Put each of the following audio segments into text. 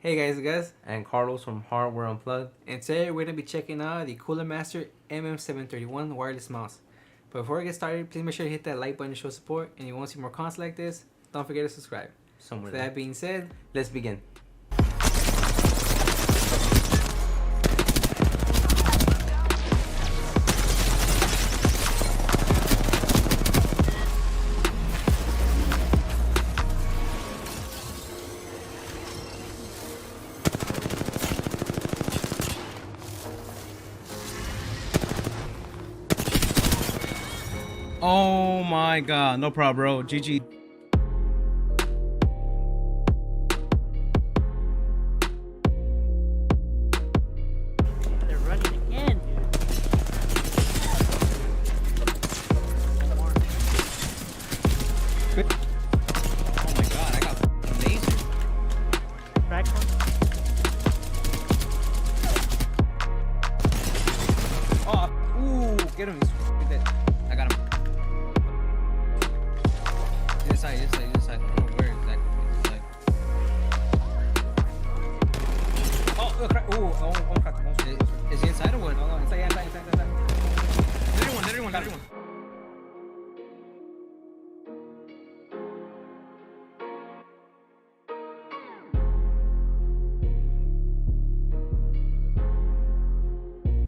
Hey guys, And Carlos from Hardware Unplugged. and today we're going to be checking out the Cooler Master MM731 wireless mouse. But before we get started, please make sure to hit that like button to show support, and if you want to see more content like this, don't forget to subscribe. Somewhere With that being said, let's begin. Oh my god, no problem, bro. GG. They're running again, dude. Oh my god, I got laser. Crack one. Oh, ooh, get him. He's dead. I got him. Inside. I don't know where exactly. Inside. Oh, crack. Ooh, oh, crack. Is he inside or what? No, inside. Let everyone.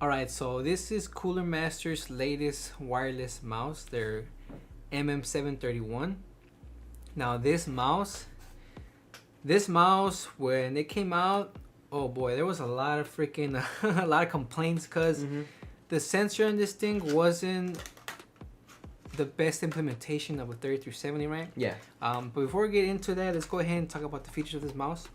alright, so this is Cooler Master's latest wireless mouse, their MM731. Now this mouse, when it came out, oh boy, there was a lot of freaking, a lot of complaints because the sensor on this thing wasn't the best implementation of a 3370, right? Yeah. But before we get into that, let's go ahead and talk about the features of this mouse.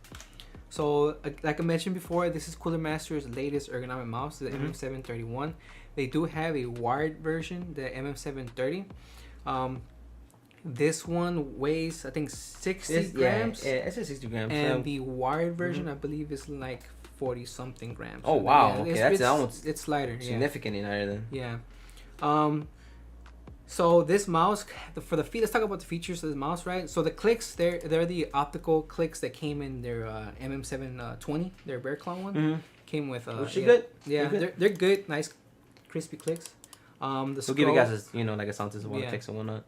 So, like I mentioned before, this is Cooler Master's latest ergonomic mouse, the MM731. They do have a wired version, the MM730. This one weighs, I think, 60 grams. Yeah, it's a 60 grams. And the wired version, I believe, is like 40 something grams. Oh wow, Yeah, okay, that's almost it's lighter. significantly higher than. Yeah. So this mouse, for the feet, let's talk about the features of this mouse, right? So the clicks, they're the optical clicks that came in their MM720, their Bear Claw one. Came with. Was she good? Yeah, they're good, nice, crispy clicks. The We'll scroll, give you guys like a sound system, one Yeah. clicks and whatnot.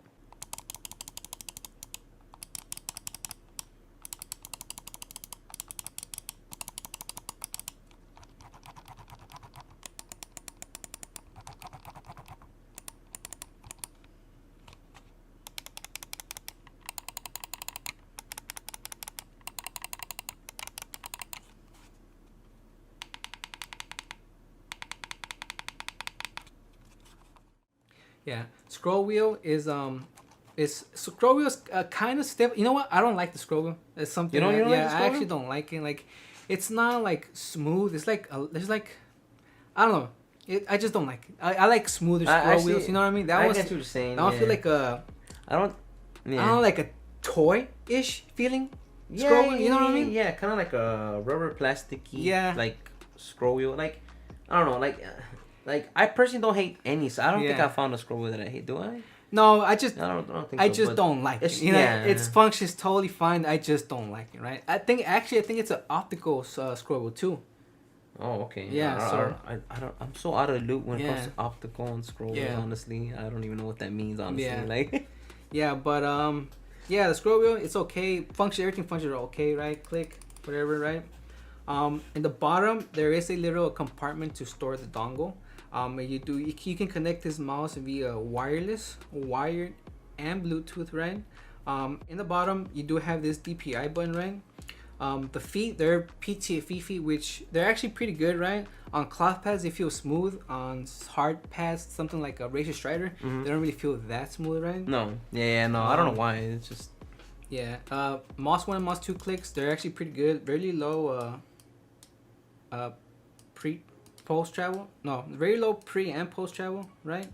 Yeah, scroll wheel is scroll wheel's kind of stiff. You know what? I don't like the scroll wheel. It's something. You don't like the I scroll actually wheel? don't like it. Like, it's not like smooth. It's like there's like, I don't know. I just don't like it. I like smoother scroll wheels. You know what I mean? I get what you're saying. I don't feel like a. I don't. Yeah. I don't like a toy-ish feeling. Yeah, Scroll wheel, you know what I mean? Yeah, kind of like a rubber plasticky. Yeah. Like scroll wheel. Like I don't know. Like I personally don't hate any. So I don't think Yeah. I found a scroll wheel that I hate. Do I? No, I I don't think. I so, just but don't like it. it's- You know, yeah. its function's totally fine. I just don't like it, right? I think it's an optical scroll wheel too. Oh, okay. Yeah, so- I don't. I'm so out of the loop when it Yeah. comes to optical and scroll. Yeah. Honestly, I don't even know what that means. Honestly, Yeah. like. Yeah, but yeah, the scroll wheel, it's okay. Everything functions okay, right? Click, whatever, right? In the bottom there is a little compartment to store the dongle. You can connect this mouse via wireless, wired, and Bluetooth, right? In the bottom you do have this DPI button, right? The feet, they're PTFE feet, which they're actually pretty good, right? On cloth pads they feel smooth. On hard pads, something like a Racer Strider, they don't really feel that smooth, right? No. Yeah. No. I don't know why. It's just. Yeah, MOS 1 and MOS 2 clicks, they're actually pretty good. Very low post travel. No, very low pre and post travel, right?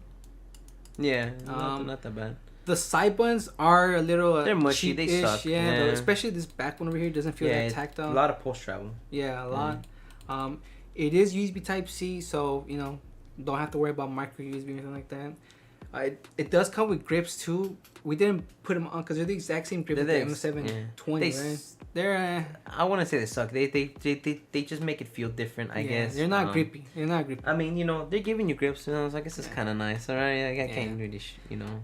Yeah. Not that bad. The side buttons are a little They're mushy, they cheap-ish, suck, Yeah, yeah. especially this back one over here doesn't feel that tactile. A lot of post travel. Yeah, a lot. It is USB Type C, so don't have to worry about micro USB or anything like that. It does come with grips too. We didn't put them on because they're the exact same grip as the M720. Right? They're I wouldn't say they suck. They just make it feel different. I guess they're not grippy. They're not grippy. I mean, they're giving you grips. So I guess it's kind of nice. All right, I can't really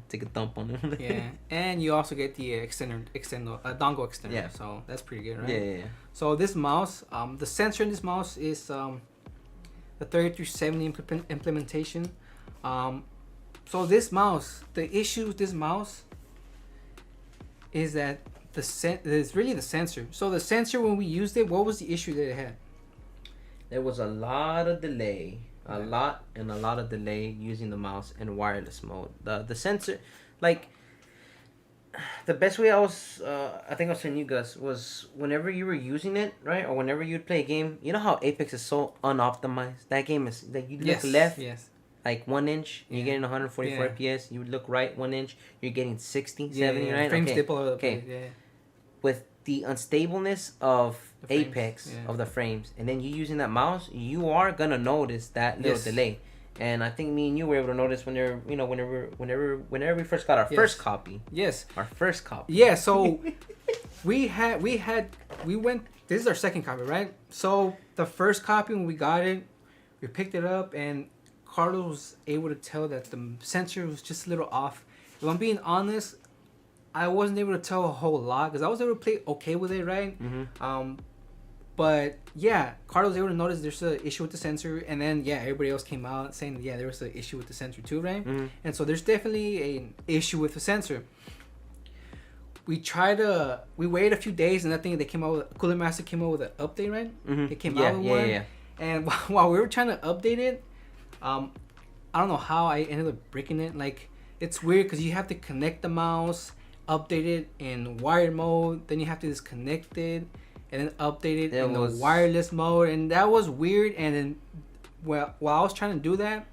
take a dump on them. Yeah, and you also get the dongle extender. Yeah. So that's pretty good, right? Yeah. So this mouse, the sensor in this mouse is the 3370 implementation. So this mouse, the issue with this mouse is that it's really the sensor. So the sensor, when we used it, what was the issue that it had? There was a lot of delay, a lot of delay using the mouse in wireless mode. The sensor, like the best way I think I was telling you guys was whenever you were using it, right, or whenever you'd play a game. You know how Apex is so unoptimized. That game is like you look left. Yes. Like 1 inch, you're getting 144 FPS. You would look right 1 inch, you're getting 60, 70, right? Frames dip all over the place. Okay. With the unstableness of frames, Apex of the frames, and then you using that mouse, you are gonna notice that little delay. And I think me and you were able to notice whenever we first got our first copy. Yes. Our first copy. Yeah. So we went. This is our second copy, right? So the first copy when we got it, we picked it up and Carlos was able to tell that the sensor was just a little off. If I'm being honest, I wasn't able to tell a whole lot because I was able to play okay with it, right? Mm-hmm. But yeah, Carlos was able to notice there's an issue with the sensor, and then everybody else came out saying there was an issue with the sensor too, right? Mm-hmm. And so there's definitely an issue with the sensor. We waited a few days, and I think Cooler Master came out with an update, right? Mm-hmm. It came out with one. Yeah. And while we were trying to update it, I don't know how I ended up breaking it. Like, it's weird because you have to connect the mouse, update it in wired mode, then you have to disconnect it, and then update it in the wireless mode, and that was weird. And then while I was trying to do that,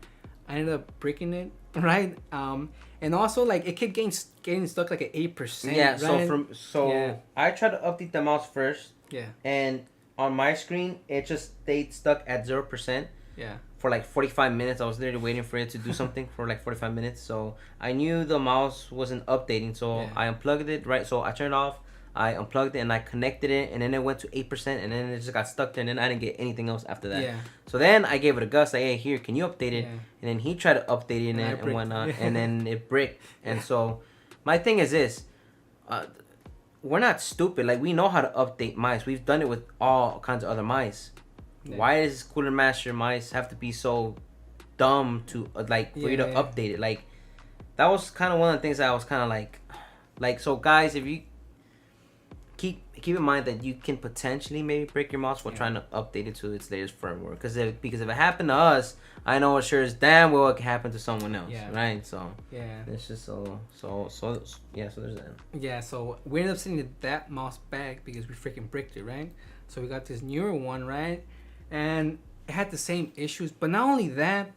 I ended up breaking it, right? And also, like, it kept getting stuck like at 8%. Yeah. Right? I tried to update the mouse first. Yeah. And on my screen, it just stayed stuck at 0%. Yeah. For like 45 minutes. I was literally waiting for it to do something for like 45 minutes. So I knew the mouse wasn't updating. So I unplugged it, right? So I turned it off. I unplugged it and I connected it. And then it went to 8%. And then it just got stuck there. And then I didn't get anything else after that. Yeah. So then I gave it a Gus. Like, hey, here, can you update it? Yeah. And then he tried to update it and whatnot. And then it bricked. And so my thing is this. We're not stupid. Like, we know how to update mice. We've done it with all kinds of other mice. Yeah. Why does Cooler Master mice have to be so dumb to for you to update it? Like, that was kind of one of the things that I was kind of like. So guys, if you keep in mind that you can potentially maybe break your mouse while trying to update it to its latest firmware, because if it happened to us, I know it sure as damn well it can happen to someone else, right? So it's just so there's that. Yeah, so we ended up sending that mouse back because we freaking bricked it, right? So we got this newer one, right? And it had the same issues. But not only that,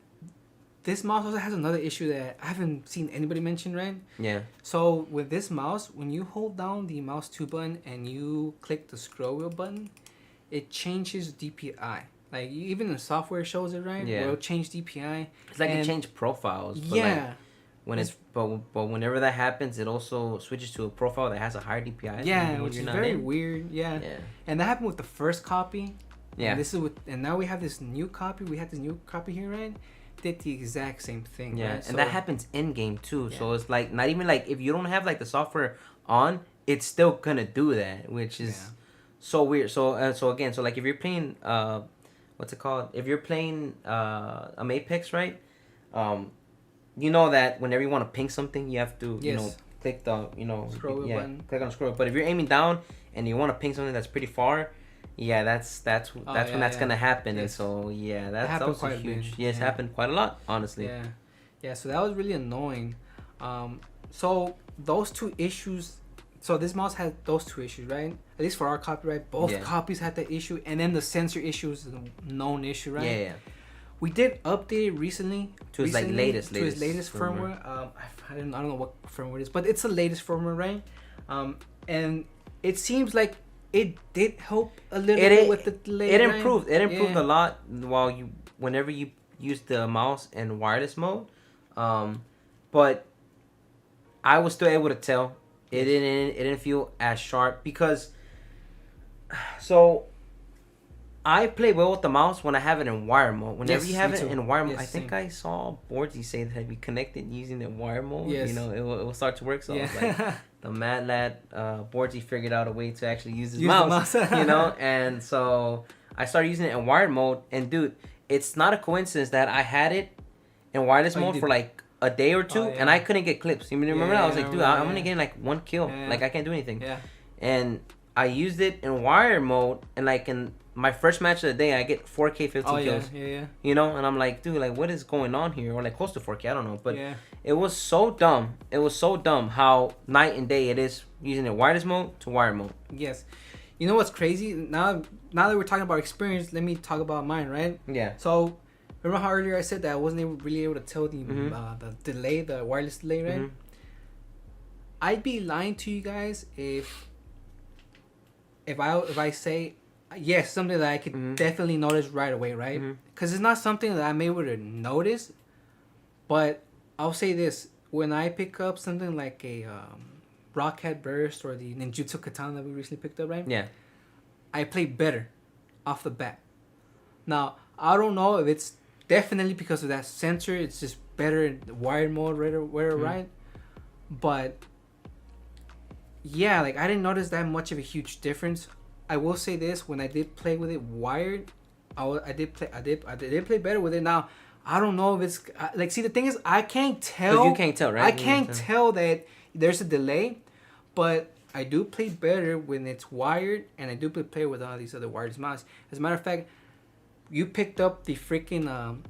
this mouse also has another issue that I haven't seen anybody mention, right? Yeah. So with this mouse, when you hold down the mouse 2 button and you click the scroll wheel button, it changes DPI. Like, even the software shows it, right? Yeah. Where it'll change DPI. It's like it changed profiles. But but whenever that happens, it also switches to a profile that has a higher DPI. Yeah, which is very weird. Yeah. And that happened with the first copy. Yeah. And now we have this new copy. We had this new copy here, right? Did the exact same thing. Yeah. Right? And that happens in game too. Yeah. So it's like not even like if you don't have like the software on, it's still gonna do that, which is so weird. So again, so like if you're playing what's it called? If you're playing Apex, right? You know that whenever you want to ping something, you have to click the scroll button. Click on the scroll. But if you're aiming down and you want to ping something that's pretty far, that's when that's gonna happen. Yes. And so that was huge. Yes, happened quite a lot, honestly. Yeah. So that was really annoying. So those two issues. So this mouse had those two issues, right? At least for our copy, right? Both copies had that issue, and then the sensor issue is a known issue, right? Yeah. We did update it recently to his latest firmware. I don't know what firmware it is, but it's the latest firmware, right? And it seems like it did help a little bit with the delay. It improved. It improved a lot whenever you use the mouse in wireless mode. but I was still able to tell it didn't feel as sharp because so I play well with the mouse when I have it in wire mode. Whenever Yes, you have me it too. in wire mode, Yes, I think same. I saw boards say that if you connect it using the wire mode, Yes. you know, it will start to work. So I was like, the Mad Lad Borgie figured out a way to actually use his Use the mouse, mouse. you know, and so I started using it in wired mode. And dude, it's not a coincidence that I had it in wireless Oh, you mode did. for like a day or two, Oh, and yeah. I couldn't get clips. You remember Yeah, that? I was I like, dude, remember, I'm gonna yeah. get like one kill. Yeah. Like I can't do anything. Yeah. And I used it in wire mode, and like in my first match of the day, I get 4K 15 Oh yeah, kills. yeah. You know, and I'm like, dude, like what is going on here? Or like close to 4K, I don't know. But Yeah. it was so dumb. It was so dumb how night and day it is using it wireless mode to wire mode. Yes. You know what's crazy? Now that we're talking about experience, let me talk about mine, right? Yeah. So, remember how earlier I said that I wasn't really able to tell the Mhm. the delay, the wireless delay, right? Mhm. I'd be lying to you guys if I say yes, something that I could Mhm. definitely notice right away, right? Mhm. Because it's not something that I'm able to notice. But I'll say this: when I pick up something like a Rockhead Burst or the Ninjutsu Katana that we recently picked up, right? Yeah. I play better off the bat. Now, I don't know if it's definitely because of that sensor. It's just better in wired mode, right? But yeah, like I didn't notice that much of a huge difference. I will say this: when I did play with it wired, I did play better with it. Now, I don't know if it's like. See, the thing is, I can't tell. 'Cause you can't tell, right? I can't tell that there's a delay, but I do play better when it's wired, and I do play with all these other wireless mouse. As a matter of fact, you picked up the freaking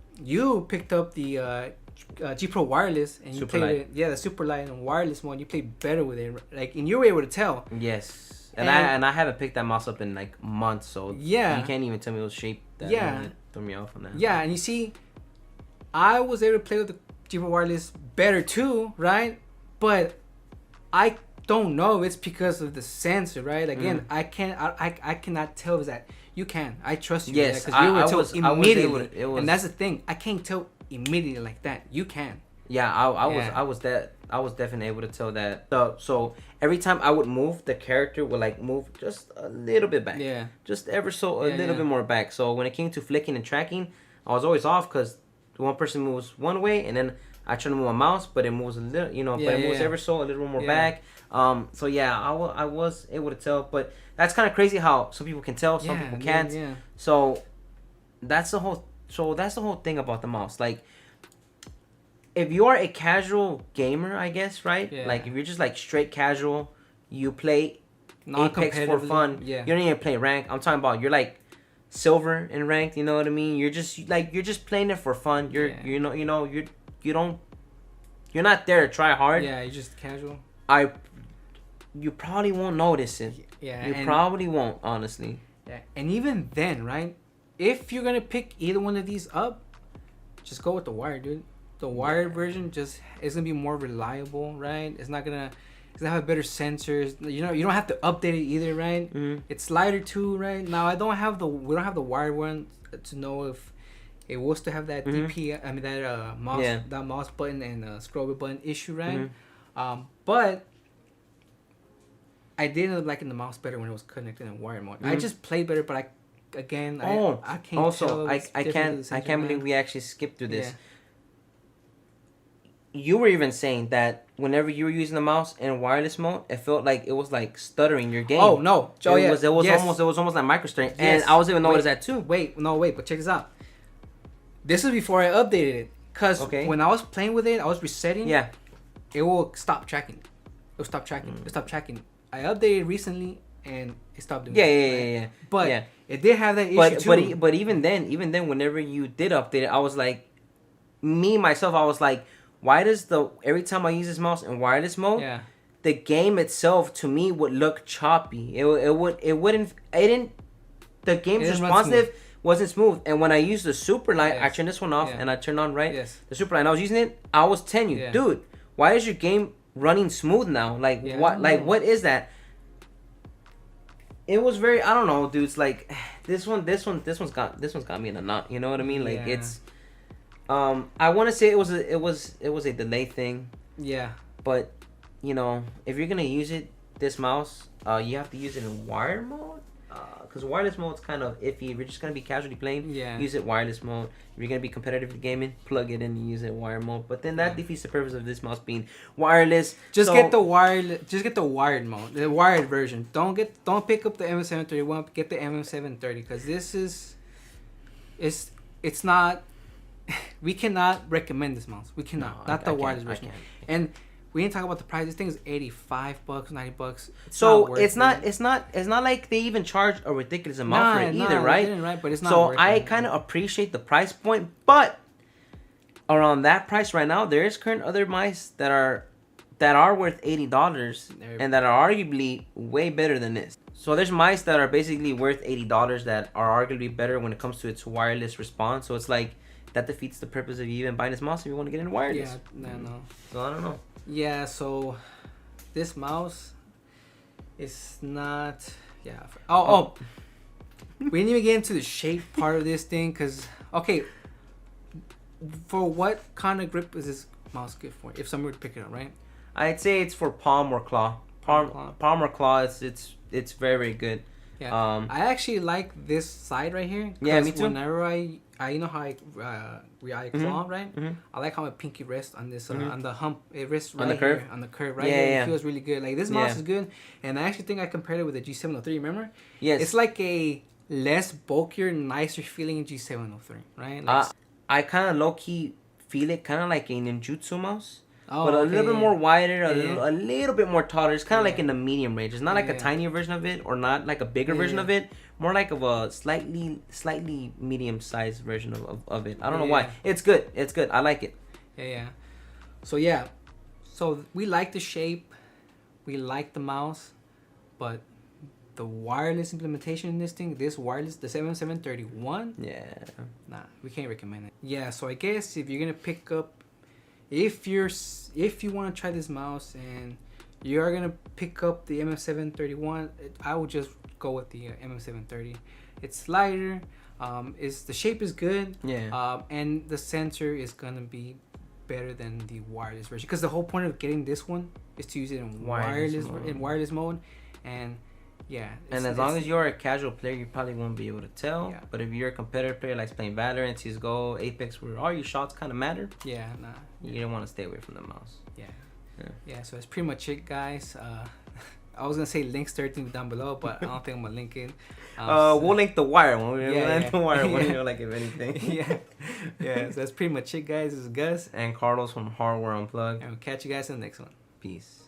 G Pro wireless, and you Super played light. it. Yeah, the super light and wireless one. You played better with it, like, and you were able to tell. Yes. And And- I haven't picked that mouse up in like months, so Yeah. you can't even tell me it was shaped that Yeah. way. It threw me off on that. Yeah, and you see, I was able to play with the G Pro wireless better too, right? But I don't know if it's because of the sensor, right? Again, I cannot tell that. You can. I trust you. Yes, because you were tell I was immediately. able to, it was, And that's the thing. I can't tell immediately like that. You can. yeah, I was definitely able to tell that. So every time I would move, the character would like move just a little bit back. Yeah. Just ever so a Yeah, little yeah. bit more back. So when it came to flicking and tracking, I was always off because one person moves one way and then I try to move my mouse, but it moves a little, but it moves ever so a little more Yeah. back. So yeah, I was able to tell, but that's kind of crazy how some people can tell, some people can't. Yeah. So that's the whole thing about the mouse. Like, if you are a casual gamer, I guess, right? Yeah. Like, if you're just like straight casual, you play Apex for Non-competitively, fun. yeah. You don't even play rank. I'm talking about you're like silver in ranked. You know what I mean? You're just playing it for fun. You're Yeah. you're not there to try hard. Yeah, you're just casual. You probably won't notice it. Yeah. You and- probably won't, honestly. Yeah, and even then, right? If you're gonna pick either one of these up, just go with the wired, dude. The wired version just is gonna be more reliable, right? It's gonna have better sensors. You don't have to update it either, right? Mhm. It's lighter too, right? Now we don't have the wired one to know if it was to have that Mhm. DP. I mean that mouse, Yeah. that mouse button and scroll wheel button issue, right? Mhm. But I did end up liking the mouse better when it was connected in wired mode. I Mhm. just played better, but I can't. Also, tell I it's different to the I sensor, can't man. believe we actually skipped through this. Yeah. You were even saying that whenever you were using the mouse in wireless mode, it felt like it was like stuttering your game. Oh no! Oh yeah. It was Yes. almost like microstuttering, and Yes. I was even noticed Wait. that too. Wait, but check this out. This is before I updated it, cause Okay. when I was playing with it, I was resetting. Yeah. It will stop tracking. It will stop tracking. It stop tracking. I updated recently, and it stopped doing. Yeah, it, yeah, right? yeah, yeah. But Yeah. it did have that issue too. But even then, whenever you did update it, I was like, I was like, why does every time I use this mouse in wireless mode, Yeah. the game itself to me would look choppy. The game's It is not responsive wasn't smooth. And when I use the super light, I Yes. turn this one off Yeah. and I turn on Yes. the super light. And I was using it. I was telling you, Yeah. dude, why is your game running smooth now? Like Yeah, I what? don't Like know. what is that? It was very. I don't know, dude. It's like this one's got me in a knot. You know what I mean? Like Yeah. it's. I want to say it was a delay thing, Yeah. but you know, if you're gonna use this mouse, you have to use it in wired mode. Because wireless mode's kind of iffy. If you're just gonna be casually playing, Yeah. use it wireless mode. If you're gonna be competitive gaming, plug it in and use it wired mode. But then that defeats the purpose of this mouse being wireless. Just get the wired. Just get the wired mode, the wired version. Don't pick up the MM731. Get the MM730 because this is, it's not. We cannot recommend this mouse. We cannot. Not the wireless version. And we didn't talk about the price. This thing is $85, $90. So it's not like they even charge a ridiculous amount for it either, right? Right, but it's not. So I kind of appreciate the price point, but around that price right now, there is current other mice that are worth $80 and that are arguably way better than this. So there's mice that are basically worth $80 that are arguably better when it comes to its wireless response. So it's like that defeats the purpose of you even buying this mouse if you want to get into wireless. Yeah, no. So I don't know. Yeah, so this mouse is not. Yeah. We didn't even get into the shape part of this thing because for what kind of grip is this mouse good for? If someone would pick it up, right? I'd say it's for palm or claw. Palm or claw. It's very, very good. Yeah. I actually like this side right here. Yeah, me too. Whenever I you know how I claw, right? Mm-hmm. I like how my pinky rests on this on the hump. It rests right on the curve. Here, on the curve, right? Yeah, here. yeah. It feels really good. Like this mouse is good, and I actually think I compared it with the G703. Remember? Yes. It's like a less bulkier, nicer feeling G703, right? Like, I kind of low key feel it kind of like a ninjutsu mouse. but a little bit more wider, Yeah. a little bit more taller. It's kind of like Yeah. in the medium range. It's not like a Yeah. tinier version of it, or not like a bigger version of it. More like of a slightly medium sized version of it. I don't know why. It's good. It's good. I like it. Yeah. So so we like the shape, we like the mouse, but the wireless implementation in this thing, the 7731, nah, we can't recommend it. Yeah. So I guess if you're gonna pick up, if you want to try this mouse and you are gonna pick up the MM731, I would just go with the MM730. It's lighter. The shape is good. Yeah. And the sensor is gonna be better than the wireless version because the whole point of getting this one is to use it in wireless mode, and yeah. And as long as you're a casual player, you probably won't be able to tell. Yeah. But if you're a competitive player, like playing Valorant, CS:GO, Apex, where all your shots kind of matter, you don't want to stay away from the mouse. Yeah. So that's pretty much it, guys. I was gonna say links to everything down below, but I don't think I'm gonna link it. We'll link the wire one. We'll link the wire one. Yeah. You know, like if anything. Yeah. So that's pretty much it, guys. This is Gus And Carlos from Hardware Unplugged. and we'll catch you guys in the next one. Peace.